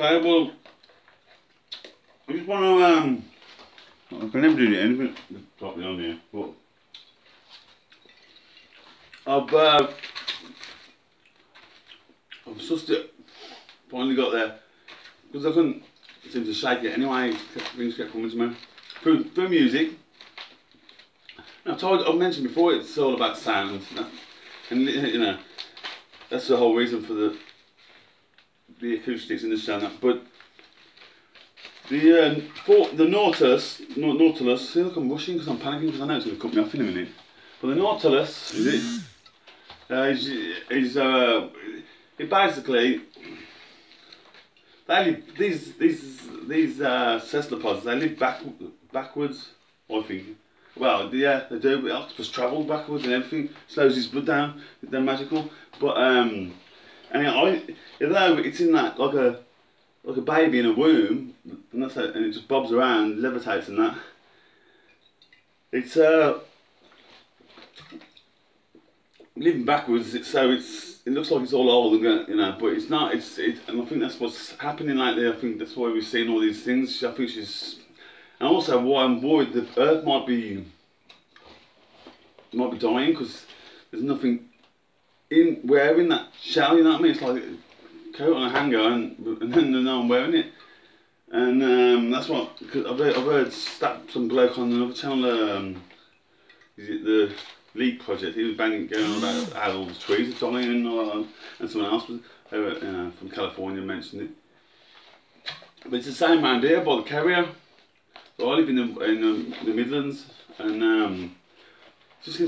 Okay, well, I just want to, I can never do anything properly on here, but I've sussed it, finally got there, because I couldn't seem to shake it anyway, things kept coming to me. Through music, I've mentioned before, it's all about sound, and you know, that's the whole reason for the acoustics in the sound. But the Nautilus, see, look, I'm rushing because I'm panicking because I know it's going to cut me off in a minute. But the Nautilus, is it? It basically, these cephalopods, they live backwards, I think. Well, yeah, they do. The octopus travels backwards and everything, slows his blood down. They're magical. But and although it's in that like a baby in a womb, and that's it, and it just bobs around, levitates and that. It's living backwards. It looks like it's all old and you know, but it's not. And I think that's what's happening lately. I think that's why we're seeing all these things. I think she's. And also, why I'm worried the Earth might be dying because there's nothing wearing that shell. You know what I mean? It's like a coat on a hanger, and then no one wearing it. And that's what cause I've heard some bloke on another channel. Is it the Leap Project? He was going on about how all the trees are dying and all that, and someone else was from California mentioned it. But it's the same around here by the carrier. I live in the Midlands, and just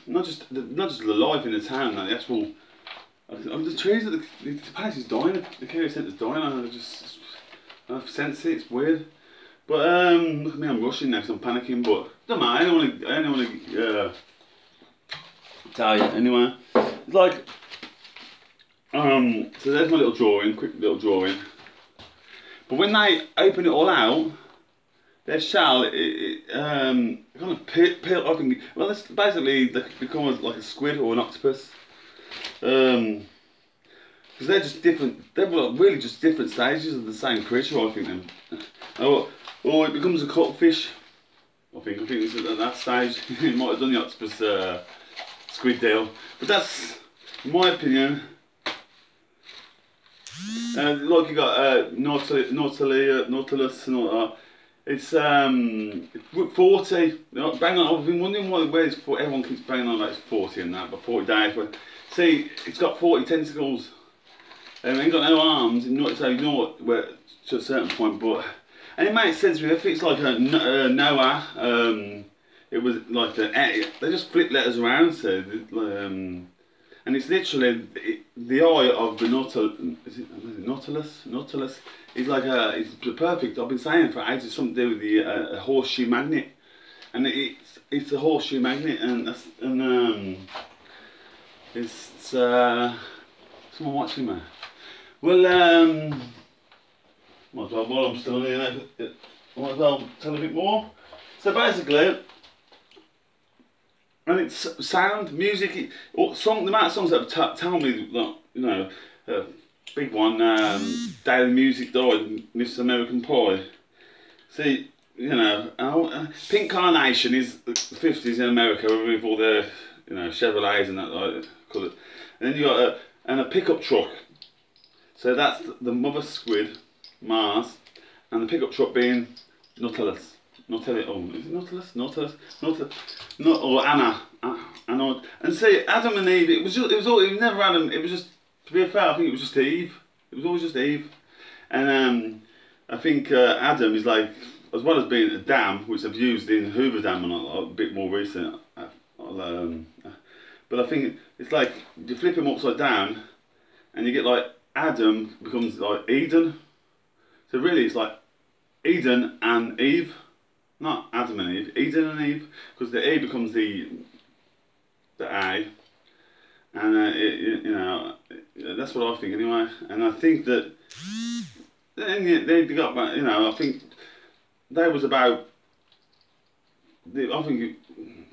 not just the life in the town, like the actual the trees that the place is dying, the carrier centre's dying. I sense it. It's weird, but look at me, I'm rushing now because I'm panicking. But don't matter. I don't want to tell you anyway. It's like so there's my little drawing, quick little drawing. But when they open it all out, their shell, kind of peel. I think. Well, it's basically they become like a squid or an octopus. Because they're just different. They're really just different stages of the same creature. I think them. Or it becomes a cuttlefish. I think it's at that stage. It might have done the octopus squid deal, but that's in my opinion. Like you got Nautilus and all that. It's 40. Bang on. I've been wondering where it's for. Everyone keeps banging on about it's 40 and that, but 40 days. But see, it's got 40 tentacles. It ain't got no arms. So you know what? Where to a certain point, but and it makes sense if it's like a Noah. It was like they just flip letters around. So and it's literally the eye of the Nautilus. Nautilus is like it's perfect. I've been saying for ages something to do with the a horseshoe magnet, and it's a horseshoe magnet, and it's someone watching me. Well, might as well while I'm still on here, might as well tell a bit more. So basically. And it's sound, music, the amount of songs that have tell me, like, you know, big one, Daily Music died, Miss American Pie. See, you know, Pink Carnation is the 50s in America with all their, you know, Chevrolets and that, like, call it. And then you got a pickup truck. So that's the mother squid, Mars, and the pickup truck being Nautilus. Is it Nautilus? Or Anna. And see, Adam and Eve, it was never Adam, it was just, to be fair, I think it was just Eve. It was always just Eve. And I think Adam is like, as well as being a dam, which I've used in Hoover Dam and a bit more recent, but I think it's like, you flip him upside down, and you get like, Adam becomes like Eden. So really it's like Eden and Eve. Not Adam and Eve, Eden and Eve, because the A becomes the A, and you know, that's what I think anyway. And I think that they got, you know, I think they was about. I think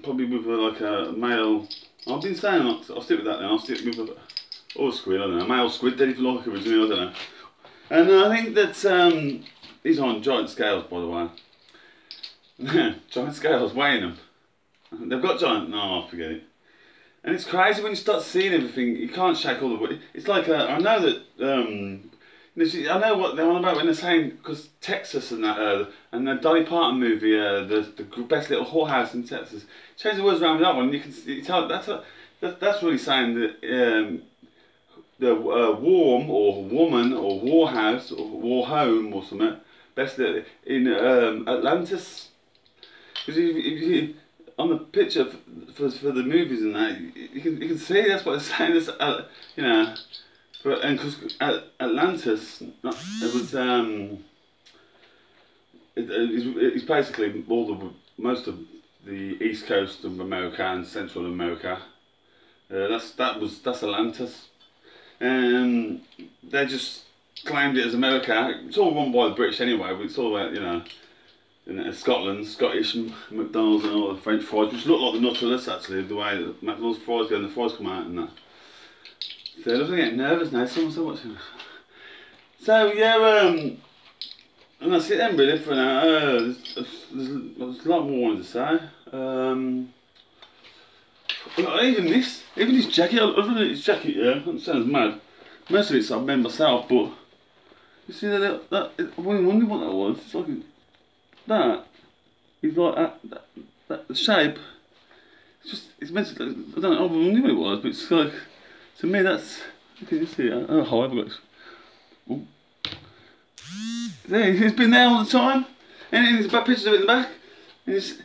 probably with like a male. I've been saying I'll stick with that then. I'll stick with or squid. I don't know, male squid. Did if you like originally, I don't know. And I think that these are on giant scales, by the way. Giant scales, weighing them. They've got giant. No, I forget it. And it's crazy when you start seeing everything. You can't shake all the weight. It's like I know that. I know what they're on about when they're saying, because Texas and that and the Dolly Parton movie, the best little whorehouse in Texas. Change the words around with that one. You tell that's really saying that the warm or woman or warhouse or war home or something best in Atlantis. Because on the picture for the movies and that, you can see that's what they're saying. This, you know, and because Atlantis, it was it's basically most of the east coast of America and Central America. That's Atlantis, and they just claimed it as America. It's all run by the British anyway, but it's all about, you know, in Scotland, Scottish McDonald's and all the French fries, which look like the Nuttallus actually, the way that McDonald's fries go and the fries come out and that. So I'm getting nervous now, so much. So yeah, and that's it then really for now. There's a lot more I wanted to say. Even this jacket, I really this jacket, yeah, that sounds mad. Most of it's I've made myself, but you see that I wonder what that was. It's like that. It's like that shape. It's meant to. I don't know. I wonder what it was, but it's like, to me that's. Can you see it? I don't know how I've got. Oh. There, it's been there all the time, and there's about pictures of it in the back. And it's,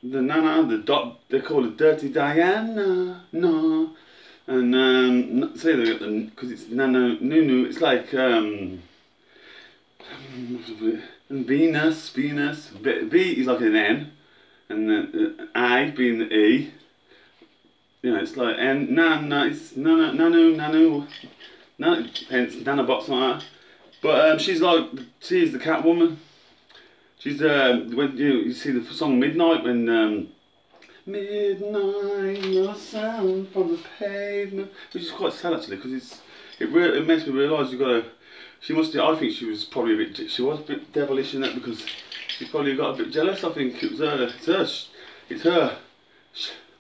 Nana, they call it Dirty Diana, no, and say they got the, because it's Nunu, it's like Venus, B is like an N, and the I being the E. You know, it's like it's Nanu, hence Nanobots like that. But she's the Catwoman. She's when you see the song Midnight, when midnight no sound from the pavement, which is quite sad actually, because it makes me realise you've got to. I think she was probably a bit devilish in that, because she probably got a bit jealous. I think it was it's her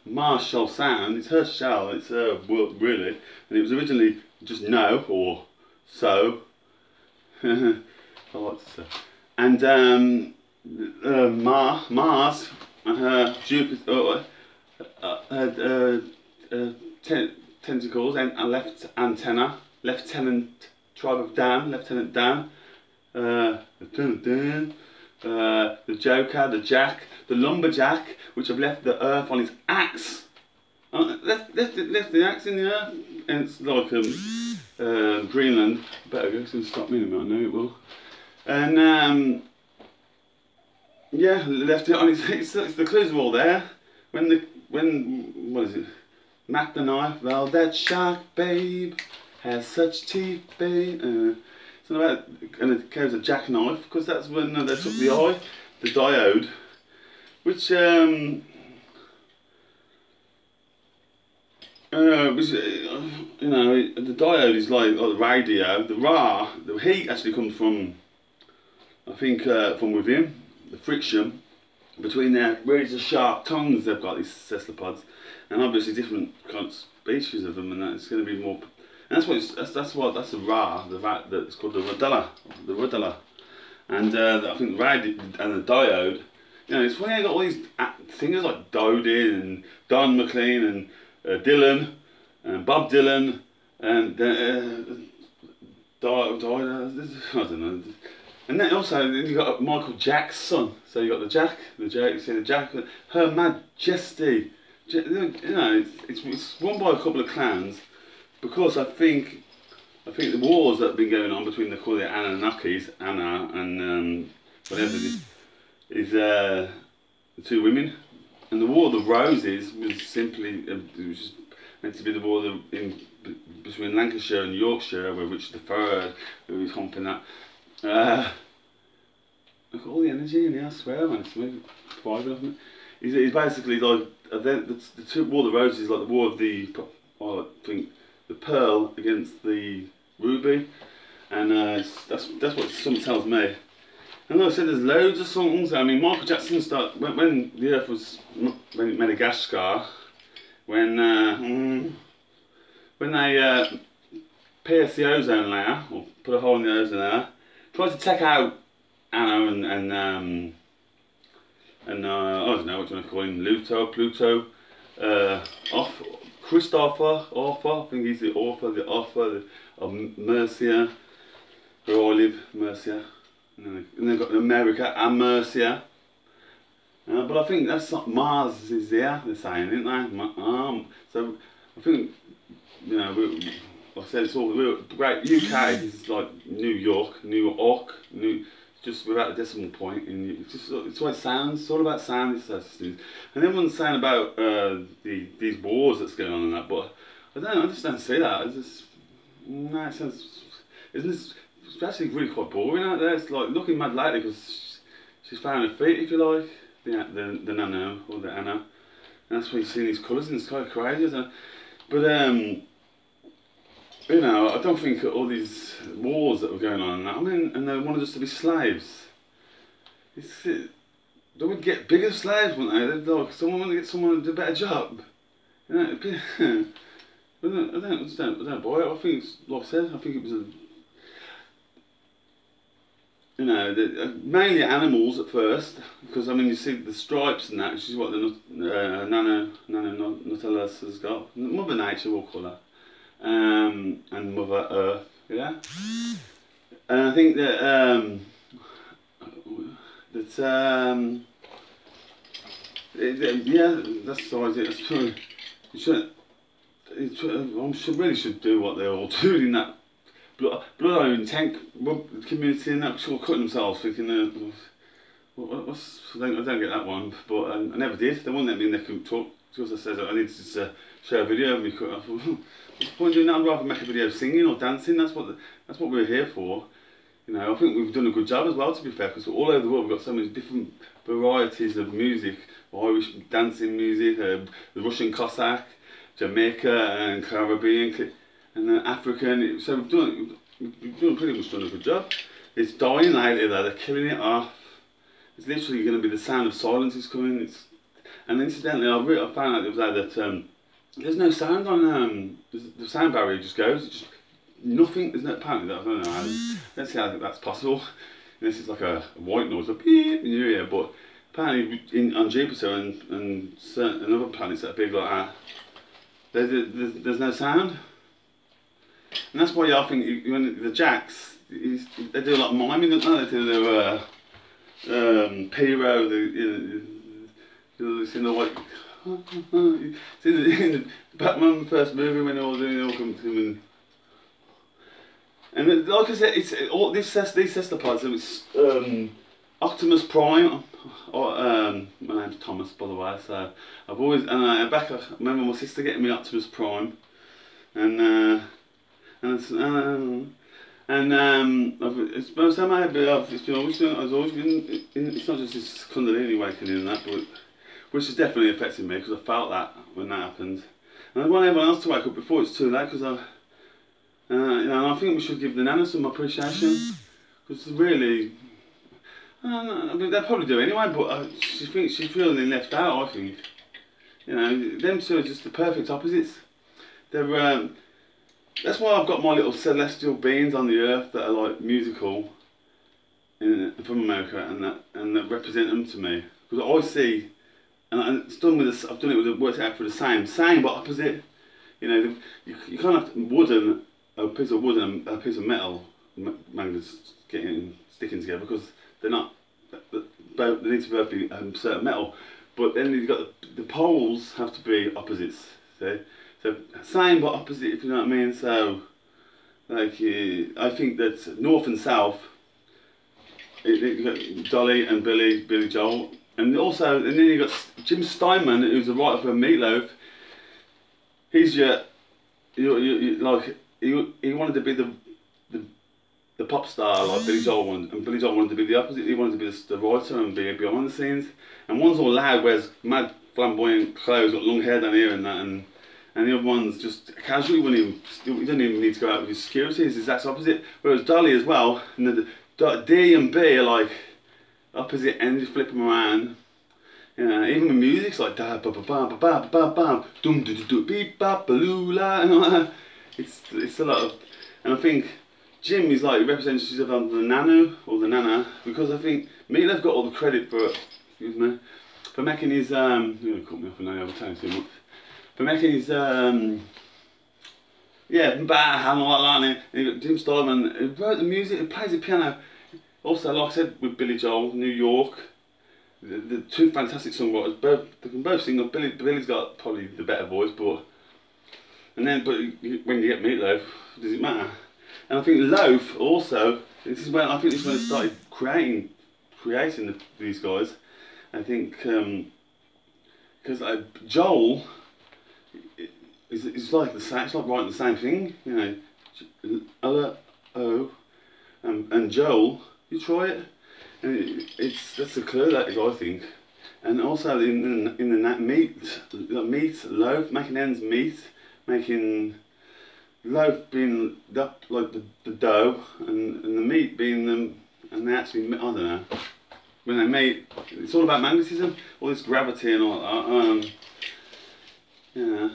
martial sound, it's her shell, it's her world really, and it was originally just no or so. I like to say. And Mars and her Jupiter had tentacles and a left antenna, Lieutenant Dan, the Joker, the Jack, the Lumberjack, which have left the Earth on his axe. Left the axe in the Earth, and it's like Greenland. Better go, it's going to stop me in a minute, I know it will. And yeah, left it on his. It's the clues are all there. When what is it? Mac the knife. Well, that shark babe has such teeth, babe. It's not about, and it carries a jackknife, because that's when they took the diode, which you know, the diode is like the radio. The heat actually comes from, I think, from within, the friction between their razor sharp tongues. They've got these cephalopods, and obviously different kind of species of them, and it's going to be more. And that's the Ra, that's called the Rudella, and I think the radio and the diode. You know, it's funny I got all these singers like Dodin and Don McLean and Dylan and Bob Dylan and I don't know. And then also you got Michael Jack's son. So you got the Jack, you see the Jack, Her Majesty. You know, it's won by a couple of clans, because I think the wars that have been going on between the Anunnakis, Anna and whatever it is the two women, and the War of the Roses was simply it was just meant to be the war between Lancashire and Yorkshire, where Richard III, who was humping that. I've got all the energy in here, I swear, man. It's maybe private of me. He's basically like the War of the Roses is like the war of the, I think, the pearl against the ruby, and that's what something tells me. And like I said, there's loads of songs. I mean, Michael Jackson started when the Earth was when Madagascar, when they pierced the ozone layer or put a hole in the ozone layer, tried to take out Anna and I don't know what you want to call him, Pluto, off Christopher, Arthur, I think he's the author of Mercia, where I live, Mercia. And they've got America and Mercia. But I think that's not Mars is there, they're saying, isn't they? So I think, you know, like I said, it's all great. UK is like New York, just without a decimal point. And it's what it sounds. It's all about sound. And everyone's saying about these wars that's going on and that, but I just don't see that. It's just no, it sounds. Isn't this? It's actually really quite boring out there. It's like looking mad lately because she's found her feet, if you like, the Nano or the Anna, and that's why you see these colours and it's kind of crazy. Isn't it? But you know, I don't think all these wars that were going on, I mean, and they wanted us to be slaves. They would get bigger slaves, wouldn't they? They'd like someone to get someone to do a better job. You know, I don't buy it. I think it's like I said. I think it was you know, mainly animals at first, because I mean you see the stripes and that, which is what the Nano Nautilus has got. Mother Nature will call her, and Mother Earth, yeah. And I think that yeah, that's the idea. That's true. Really should do what they're all doing in that blood iron tank community and that, sort of cutting themselves, thinking, I don't get that one, but I never did. They wouldn't let me in their talk because I said I need to share a video of me cut off. What's the point of doing that? I'd rather make a video singing or dancing. That's what we're here for. You know, I think we've done a good job as well, to be fair, because all over the world we've got so many different varieties of music, Irish dancing music, the Russian Cossack, Jamaica and Caribbean, and then African. So we've pretty much done a good job. It's dying lately though, they're killing it off. It's literally going to be the sound of silence is coming. And incidentally, I found out the other day that there's no sound on, the sound barrier just goes, it's just nothing, there's no, apparently, I don't know, let's see how that's possible. This is like a white noise, a beep in your ear, but apparently on Jupiter and certain other planets that are big like that, there's no sound. And that's why I think when the Jacks, they do a lot of miming, don't they? They do their Pyro, it's in the white, it's in the Batman first movie when they're all doing, they all come to him and like I said, it's all these cestopods. It's Optimus Prime. My name's Thomas, by the way. So I've always I remember my sister getting me Optimus Prime, it's not just this Kundalini awakening and that, but which has definitely affected me because I felt that when that happened, and I want everyone else to wake up before it's too late, because you know, I think we should give the Nana some appreciation, because really, I mean, they'll probably do anyway, but she thinks she's feeling left out. I think, you know, them two are just the perfect opposites. They're that's why I've got my little celestial beings on the earth that are like musical, from America, and that represent them to me, because I see, and it's done with this. I've done it with worked out for the same but opposite. You know, you can't have a piece of wood and a piece of metal magnets sticking together, because they're not. They need to both be certain metal, but then you've got the poles have to be opposites. See, so same but opposite, if you know what I mean. So, like, I think that north and south. You've got Dolly and Billy Joel, and then you've got Jim Steinman, who's the writer for Meatloaf. He's like. He wanted to be the pop star like Billy Joel wanted, and Billy Joel wanted to be the opposite. He wanted to be the writer and be behind the scenes. And one's all loud, wears mad flamboyant clothes, got long hair down here and that, and and the other one's just casually. You don't even need to go out with your security. It's the exact opposite. Whereas Dolly as well, and D and B are like opposite ends. You flip them around. You know, even with music, it's like da ba ba ba ba ba ba ba dum do do do beep ba ba loo la and all that. It's a lot of, and I think Jim is like representative of the Nanu or the Nana, because I think Meatloaf got all the credit for, excuse me, for making his you're gonna cut me off and I was telling too much. For making his yeah, bah and all that, and you got Jim Steinman who wrote the music, who plays the piano. Also, like I said, with Billy Joel, New York. The two fantastic songwriters, they can both sing. Billy's got probably the better voice, but when you get Meatloaf, does it matter? And I think Loaf also. This is when I started creating these guys. I think because Joel is like the same. It's like writing the same thing, you know. And Joel. You try it. And that's a clue, that is, I think. And also in the meat loaf, making ends meet, making loaf being like the dough, and the meat being them, and they actually, I don't know, when they meet, it's all about magnetism, all this gravity and all that. Yeah.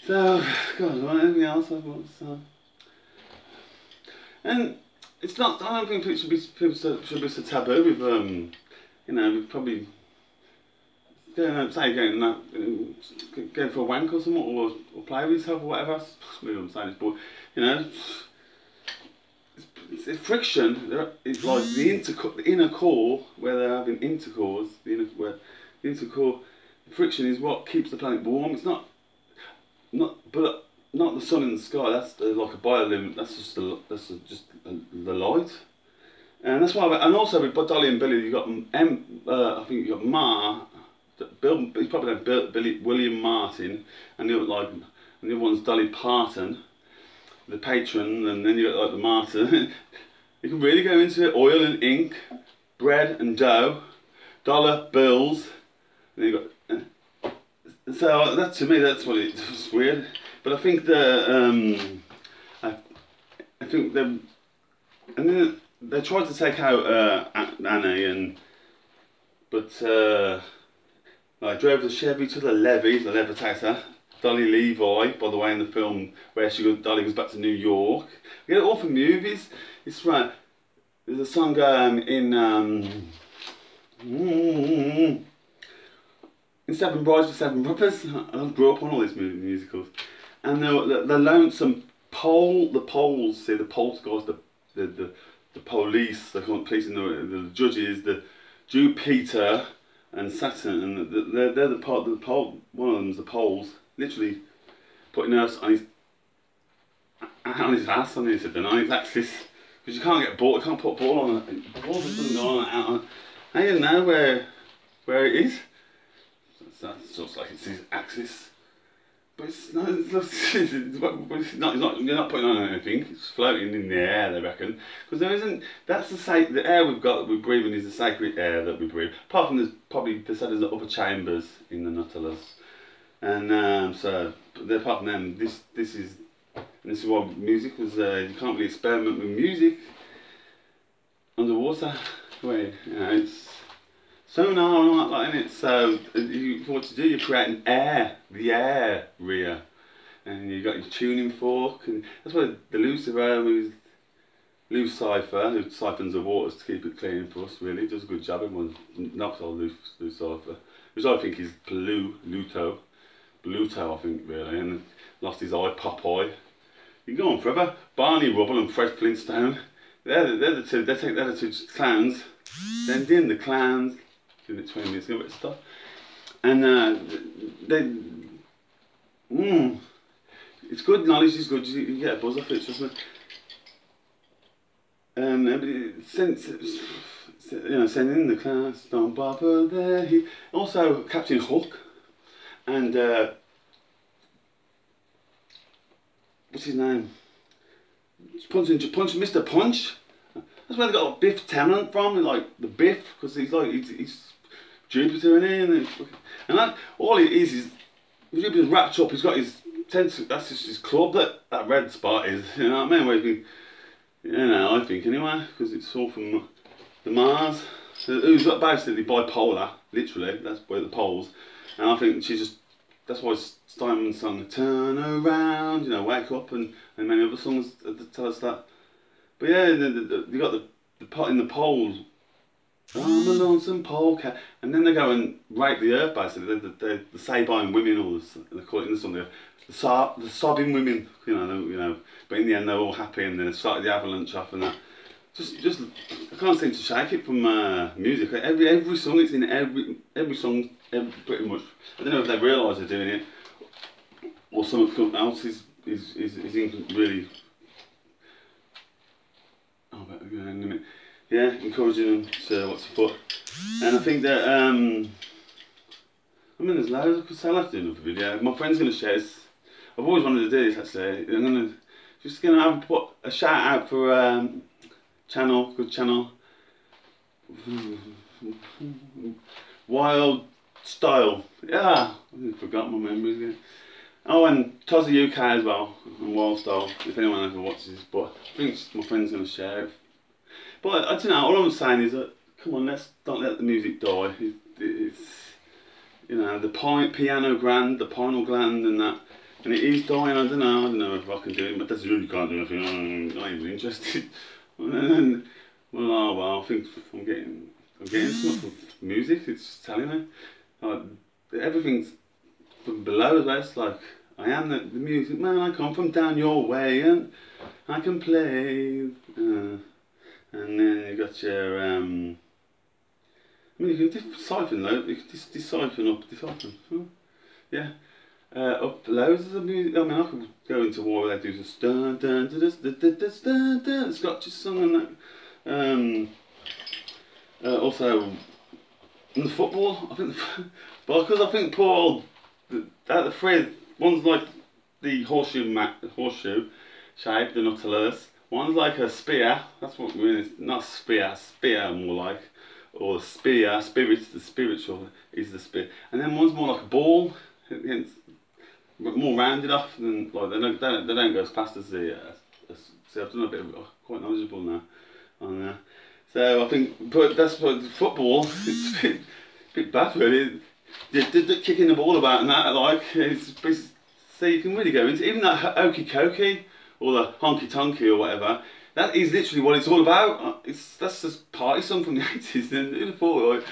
So, God, anything else I've got to say? And it's not. I don't think it should be so taboo with you know, with probably going for a wank or something, or play with yourself or whatever. We don't say this, but you know, it's friction. It's like the inner core where they're having intercourse. The inner core friction is what keeps the planet warm. It's not the sun in the sky. That's like a biolimit. That's just the light, and that's why. And also with Dolly and Billy, you got I think you got Ma. He's probably named William Martin, and the other one's Dolly Parton, the patron, and then you got like the martyr. You can really go into it. Oil and ink, bread and dough, dollar bills. And you got. So that, to me, that's what it's weird. But I think I think and then they tried to take out Annie, but I drove the Chevy to the levee, the levitator. Dolly Levi, by the way, in the film where Dolly goes back to New York. We get it all from movies. It's right. There's a song in Seven Brides for Seven Brothers. I grew up on all these musicals. And the lonesome pole, the poles, say the poles guys, the police, they call it police, and the judges, the Jupiter and Saturn, and they're the part of the pole. One of them's the poles, literally putting us on his ass, on his axis, because you can't get a ball, you can't put a ball on it. The ball just doesn't go on. I don't know where it is. That's just like it's his axis. But it's not, you're not putting on anything, it's floating in the air, they reckon. Because there isn't, that's the air we've got that we're breathing is the sacred air that we breathe. Apart from they said there's other chambers in the Nautilus. And so, but apart from them, this is why music was, you can't really experiment with music underwater. Wait, you know, it's sonar and all that in it, so what to do, you're creating air, the area, and you got your tuning fork, and that's why the Lucifer, Lou Cypher, who siphons the waters to keep it clean for us, really does a good job. Everyone knocks on Lou Cypher, which I think is Bluto, I think, really, and lost his eye, Popeye. You can go on forever. Barney Rubble and Fred Flintstone, they're the two, they're the two clowns. Send in the clowns. Give it 20 minutes, give it stuff. And it's good, knowledge is good, you get a buzz off it, trust me. And sending in the class, don't bother there. Also, Captain Hook, and what's his name? Mr. Punch. That's where they got Biff Tannen from, like the Biff, because he's Jupiter in it, and that all it is he's wrapped up. He's got his tent. That's just his club. That red spot is. You know what I mean? Where you know, I think anyway, because it's all from the Mars. Who's basically bipolar, literally. That's where the poles. And I think she's just. That's why Steinman sung "Turn Around," you know, "Wake Up," and many other songs tell us that. But yeah, you got the pot in the poles. I'm a lonesome polecat, and then they go and rape the earth basically. The Sabine women, or they call it in the song, the sobbing women, you know. But in the end, they're all happy, and then it started the avalanche off and that. Just I can't seem to shake it from music. Every song, it's in every song, pretty much. I don't know if they realise they're doing it, or something else is in really. Oh, better go in a minute. Yeah, encouraging them to what's afoot. And I think that I mean, there's loads. Because I'll have to do another video. My friend's gonna share this. I've always wanted to do this actually. I'm just gonna put a shout out for good channel. Wild Style. Yeah, I forgot my memories again. Oh, and Tozzy UK as well, and Wild Style, if anyone ever watches, but I think my friend's going to share it. But I don't know, all I'm saying is that, come on, don't let the music die. It's you know, the piano gland, the pineal gland and that, and it is dying. I don't know if I can do it, but that's really can't do anything, I'm not even interested. And, well, I think I'm getting some music, it's telling me. Everything's from below as well. It's like, I am the music man, I come from down your way and I can play. And then you got your, I mean, you can siphon though, you can siphon. Yeah. Up loads of the music. I mean, I could go into war where they do this dun dun dun dun dun dun dun, Scottish song and that. Also, in the football, I think, because I think Paul, the phrase, one's like the horseshoe shape, the Nautilus. One's like a spear. That's what we mean. It's not spear more like, or the spear. The spiritual is the spear. And then one's more like a ball. It's more rounded off than like they don't go as fast as the. See, I've done a bit of quite knowledgeable now on there. So I think, but that's what football. It's a bit bad really. Kicking the ball about and that, like, so you can really go into even that Okie Kokie or the Honky Tonky or whatever. That is literally what it's all about. That's just party song from the 80s. And who'd have thought, like,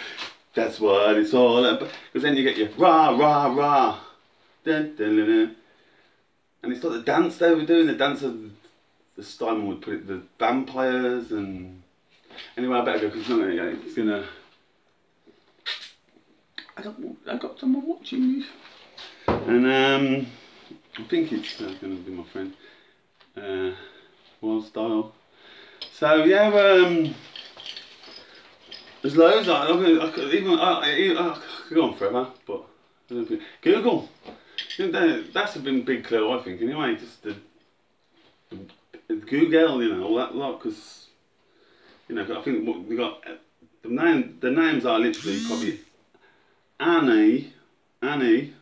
that's what it's all about. Because then you get your rah rah rah, dun, dun, dun, dun. And it's like the dance they were doing. The dance of the Steinman would put it, the vampires and. Anyway, I better go because it's gonna. I got someone watching me. And I think it's going to be my friend, Wild Style. So yeah, there's loads. I could go on forever, but Google. That's a big clue, I think. Anyway, just the Google, you know, all that lot, because you know, I think we got the names are literally probably Annie,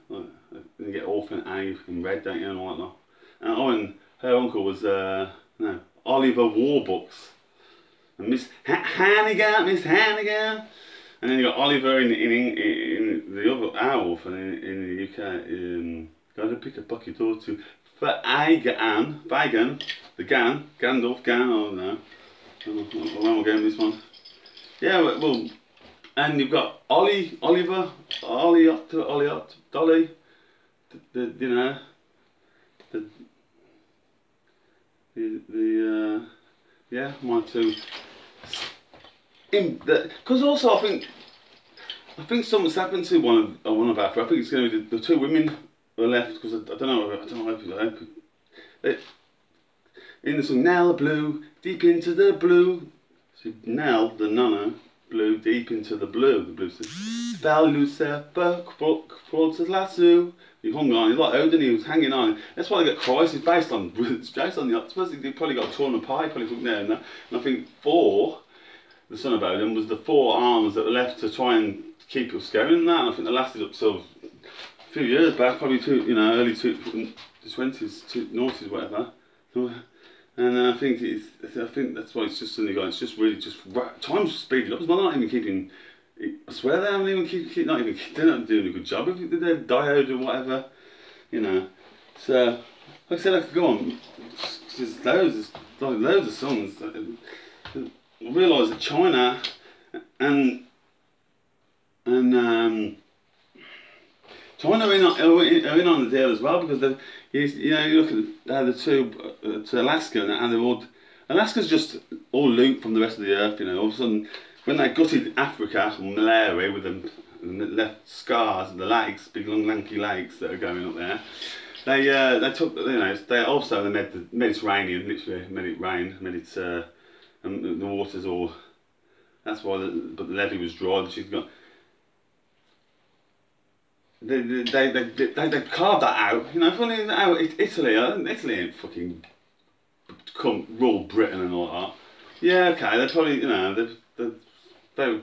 you get orphan A in red, don't you, and all that lot. And her uncle was Oliver Warbooks, and Miss Hannigan, and then you got Oliver in the other our orphan in the UK. Gotta pick a bucket or two for Fagan, the Gandalf, I don't know. Where am I going with this one? Yeah, well. And you've got Oliver, Dolly, you know, yeah, my two. Because also I think something's happened to one of our. I think it's going to be the two women who are left, because I don't know. In the song Nell Blue, deep into the blue. So Nell, the nonna, blew deep into the blue. The blue says, "Fell Lucifer, crawled to the lasso." He hung on. He's like Odin. He was hanging on. That's why they get Christ. It's based on the octopus. He probably got torn apart. Probably took there and that. And I think Thor, the son of Odin, was the 4 arms that were left to try and keep us going. And that. And I think they lasted up till few years back, probably early 20s, noughties, whatever. And I think that's why it's just suddenly gone. It's just really just time's speeding up. It's not even keeping. I swear they haven't even they're not doing a good job of their diode or whatever, you know. So, like I said, I could go on. There's loads of songs. I realise that China and China are in on the deal as well, because you look at the two to Alaska, and they're all, Alaska's just all linked from the rest of the earth. You know, all of a sudden when they gutted Africa and Malaria with them and left scars of the lakes, big long lanky lakes that are going up there. They took, they also they made the Mediterranean, literally made it rain, made it and the water's all. That's why but the levee was dry. She's got. They carved that out, you know. Funny how Italy ain't fucking rule Britain and all that. Yeah, okay, they probably, they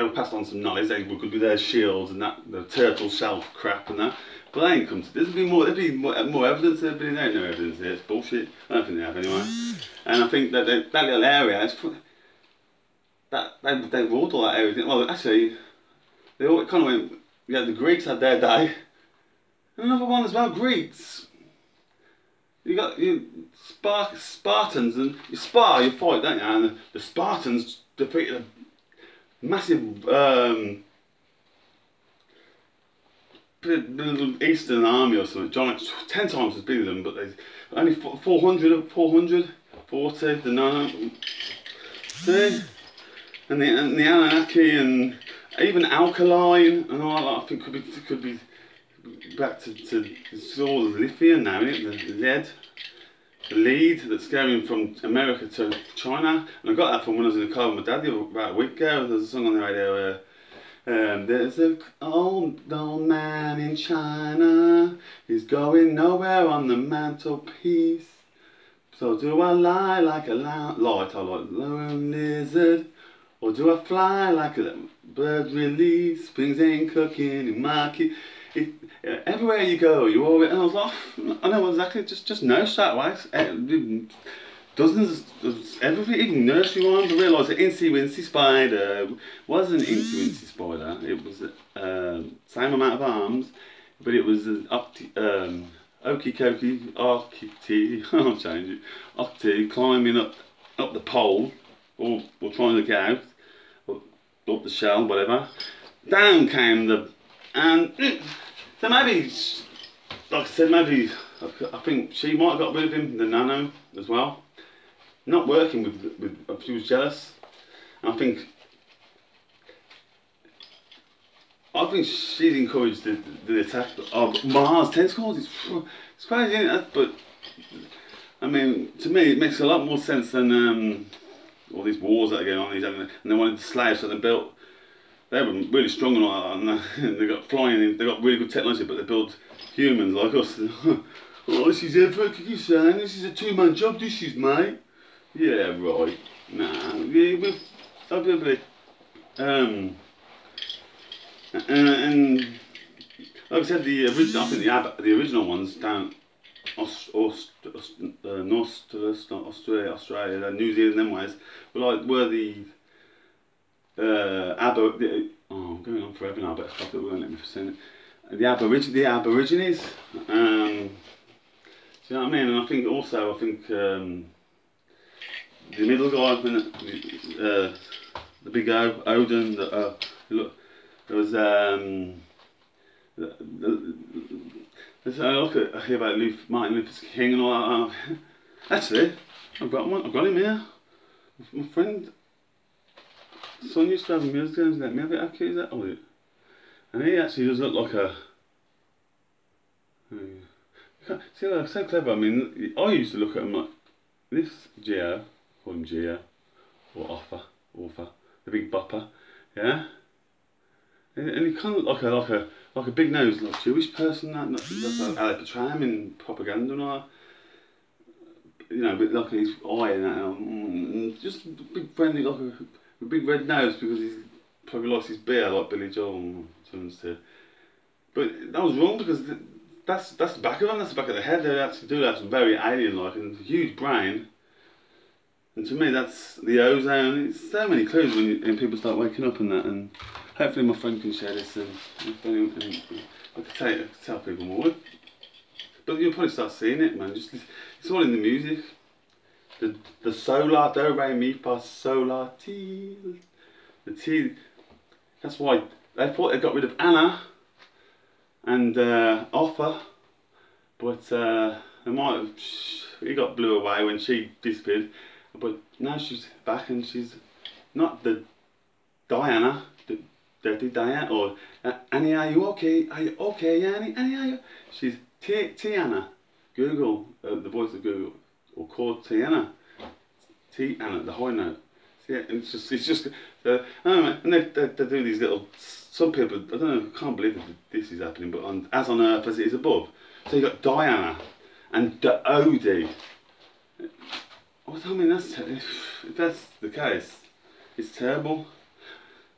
were passed on some knowledge. They could be their shields and that, the turtle shell crap and that. But they ain't come to. There'd be more evidence. There ain't no evidence here. It's bullshit. I don't think they have anyway. And I think that that little area, they ruled all that area. Well, actually, they all kind of went. Yeah, the Greeks had their day. And another one as well, Greeks. You got Spartans, and you fight, don't you? And the Spartans defeated a massive Eastern army or something, giant, 10 times as big as them, but they only 440, the no, see? And the Anunnaki and even alkaline and all that, I think could be back to it's all lithium now, isn't it? The lead that's going from America to China. And I got that from when I was in the car with my dad about a week ago. There's a song on the radio where there's an old man in China, he's going nowhere on the mantelpiece. So do I lie like a lone lizard, or do I fly like a bird release? Things ain't cooking in my everywhere you go, you always. And I was like, I know exactly. Just know straight away. Dozens of everything, even nursery rhymes. I realised that Incy Wincy Spider wasn't Incy Wincy Spider. It was same amount of arms, but it was Okie Kokie Arcty. I'll change it. Octi climbing up the pole, or trying to get out, up the shell, whatever. Down came and so maybe, like I said, maybe I think she might have got rid of him, the Nano, as well. Not working with she was jealous. And I think she's encouraged the attack of Mars tentacles. It's crazy, isn't it? But I mean, to me, it makes a lot more sense than all these wars that are going on. And they wanted slaves, so they were really strong and all that, and they got flying. They got really good technology, but they built humans like us. Oh, this is everything you're saying. This is a two-man job. This is, mate. Yeah, right. Nah, yeah, I'll be a bit. And like I said, I think the original ones down North Australia, New Zealand, them ways were the I'm going on forever now, but stop it. We won't let me for saying it. The Aborigines. Do you know what I mean? And I think the middle guy, the big Odin. Look, there was I hear about Martin Luther King and all that. Actually, I've got him here. My friend. Son used to have him years ago and let me have it. How cute is that? Oh, and he actually does look like a. See, they're so clever. I mean, I used to look at him like this Geo, call him Geo, or Orpha, the big bopper, yeah. And he kind of look like a big nose, like Jewish person. That's how they portray him in propaganda and all that. You know, but like his eye and that, and just big friendly, like a big red nose, because he's probably lost his beard like Billy Joel and turns to. But that was wrong because that's the back of them. That's the back of the head. They actually do have some very alien-like and huge brain. And to me, that's the ozone. It's so many clues when people start waking up and that. And hopefully, my friend can share this. And I could tell people more. But you'll probably start seeing it, man. Just it's all in the music. The solar do re mi fa solar ti. The T. That's why they thought they got rid of Anna and Offa, but they might have. He got blew away when she disappeared. But now she's back and she's not the Diana, the dirty Diana, or Annie, are you okay? Are you okay, Annie? Annie, are you? She's Tiana. Google, the voice of Google, or called Tiana. Tiana, the high note. Yeah, and it's just. I don't know, and they do these little. Some people, I don't know, I can't believe that this is happening, but as on earth as it is above. So you got Diana and Odie. I mean, if that's the case, it's terrible.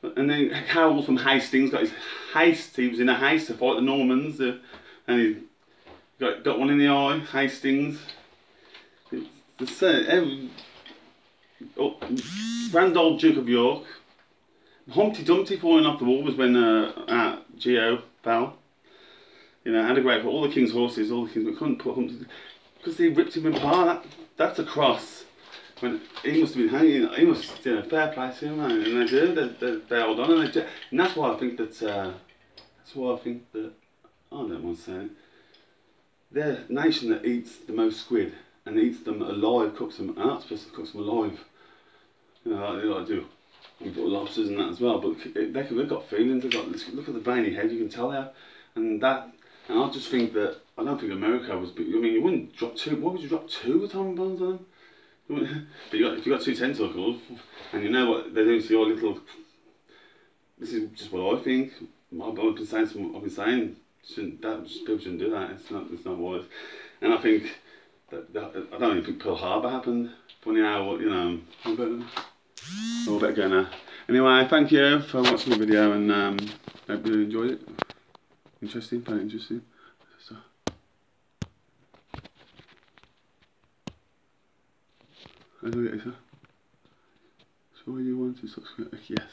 And then Harold from Hastings got his haste. He was in a haste to fight the Normans, and he got one in the eye. Hastings. Grand old Duke of York. Humpty Dumpty falling off the wall was when Geo fell. You know, had a great for all the king's horses, all the kings, but couldn't put Humpty because they ripped him apart. That's a cross. When he must have been hanging, he must have been a fair play to him, and they do. They hold on, and that's why I think that. That's why I think that. I don't mind saying it. They're a nation that eats the most squid and eats them alive, cooks them. And not supposed to cook them alive. You know, like they like to do. We've got lobsters and that as well, but they've got feelings. They've got look at the veiny head. You can tell they have, and I just think that I don't think America was. I mean, you wouldn't drop two. Why would you drop two atomic bombs on them? But if you got two tentacles, and you know what they're doing to your little. This is just what I think. I've been saying. People shouldn't do that. It's not wise. And I think that I don't even think Pearl Harbor happened. Funny how I better go now. Anyway, thank you for watching the video, and hope you enjoyed it. Interesting, very interesting. So. How do I get this? So you want to subscribe? Yes.